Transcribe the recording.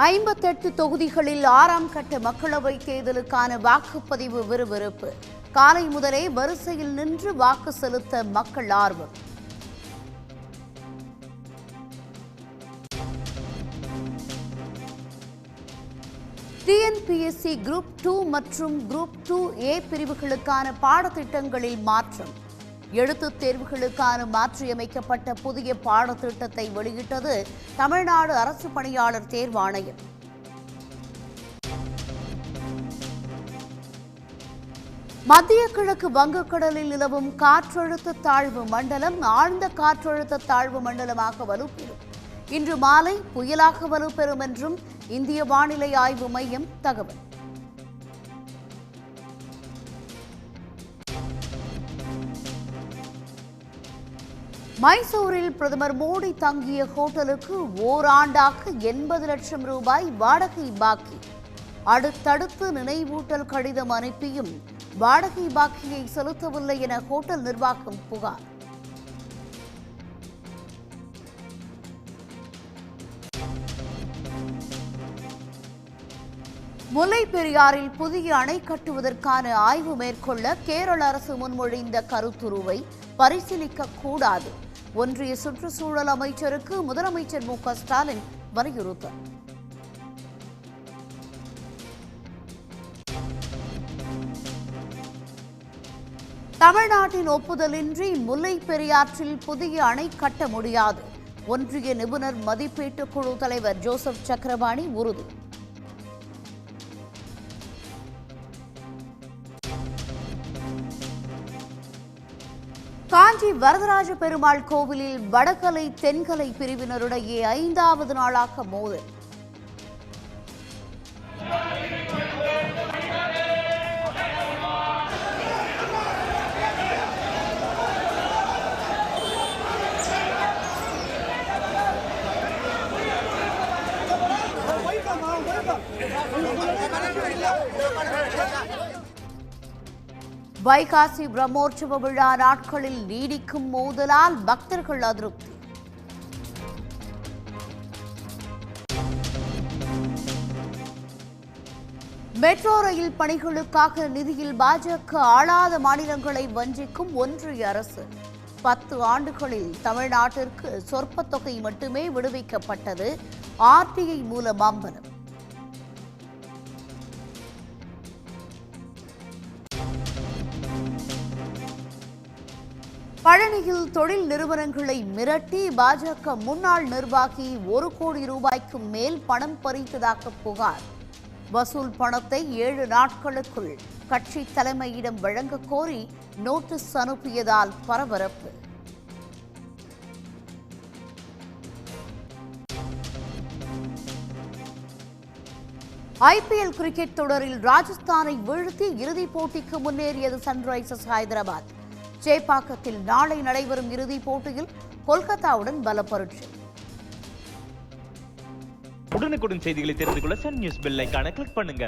58 தொகுதிகளில் 6ஆம் கட்ட மக்களவைத் தேர்தலுக்கான வாக்குப்பதிவு விறுவிறுப்பு. காலை முதலே வரிசையில் நின்று வாக்கு செலுத்த மக்கள் ஆர்வம். டிஎன்பிஎஸ்சி குரூப் 2 மற்றும் குரூப் 2A பிரிவுகளுக்கான பாடத்திட்டங்களில் மாற்றம். எழுத்துத் தேர்வுகளுக்கான மாற்றியமைக்கப்பட்ட புதிய பாடத்திட்டத்தை வெளியிட்டது தமிழ்நாடு அரசு பணியாளர் தேர்வாணையம். மத்திய கிழக்கு வங்கக்கடலில் நிலவும் காற்றழுத்த தாழ்வு மண்டலம் ஆழ்ந்த காற்றழுத்த தாழ்வு மண்டலமாக வலுப்பெறும். இன்று மாலை புயலாக வலுப்பெறும் என்றும் இந்திய வானிலை ஆய்வு மையம் தகவல். மைசூரில் பிரதமர் மோடி தங்கிய ஹோட்டலுக்கு ஓராண்டாக 80 லட்சம் ரூபாய் வாடகை பாக்கி. அடுத்தடுத்து நினைவூட்டல் கடிதம் அனுப்பியும் வாடகை பாக்கியை செலுத்தவில்லை என ஹோட்டல் நிர்வாகம் புகார். முல்லை பெரியாறில் புதிய அணை கட்டுவதற்கான ஆய்வு மேற்கொள்ள கேரள அரசு முன்மொழிந்த கருத்துருவை பரிசீலிக்க கூடாது. ஒன்றிய சுற்றுச்சூழல் அமைச்சருக்கு முதலமைச்சர் மு.க. ஸ்டாலின் வலியுறுத்தல். தமிழ்நாட்டின் ஒப்புதலின்றி முல்லை பெரியாற்றில் புதிய அணை கட்ட முடியாது. ஒன்றிய நிபுணர் மதிப்பீட்டு குழு தலைவர் ஜோசப் சக்கரபாணி உறுதி. காஞ்சி வரதராஜ பெருமாள் கோவிலில் வடகலை தென்கலை பிரிவினருடைய 5வது நாளாக மோதல். வைகாசி பிரம்மோற்சவ விழா நாட்களில் நீடிக்கும் மோதலால் பக்தர்கள் அதிருப்தி. மெட்ரோ ரயில் பணிகளுக்காக நிதியில் பாஜக ஆளாத மாநிலங்களை வஞ்சிக்கும் ஒன்றிய அரசு. 10 ஆண்டுகளில் தமிழ்நாட்டிற்கு சொற்ப தொகை மட்டுமே விடுவிக்கப்பட்டது. ஆர்டிஐ மூலம் அம்பலம். பழனியில் தொழில் நிறுவனங்களை மிரட்டி பாஜக முன்னாள் நிர்வாகி 1 கோடி ரூபாய்க்கு மேல் பணம் பறித்ததாக புகார். வசூல் பணத்தை 7 நாட்களுக்குள் கட்சி தலைமையிடம் வழங்க கோரி நோட்டீஸ் அனுப்பியதால் பரபரப்பு. ஐபிஎல் கிரிக்கெட் தொடரில் ராஜஸ்தானை வீழ்த்தி இறுதிப் போட்டிக்கு முன்னேறியது சன்ரைசர்ஸ் ஹைதராபாத். சேப்பாக்கத்தில் நாளை நடைபெறும் இறுதிப் போட்டியில் கொல்கத்தாவுடன் பலப்பரீட்சை. உடனுக்குடன் செய்திகளை தெரிந்து கொள்ள சன் நியூஸ் பெல் ஐகானை கிளிக் பண்ணுங்க.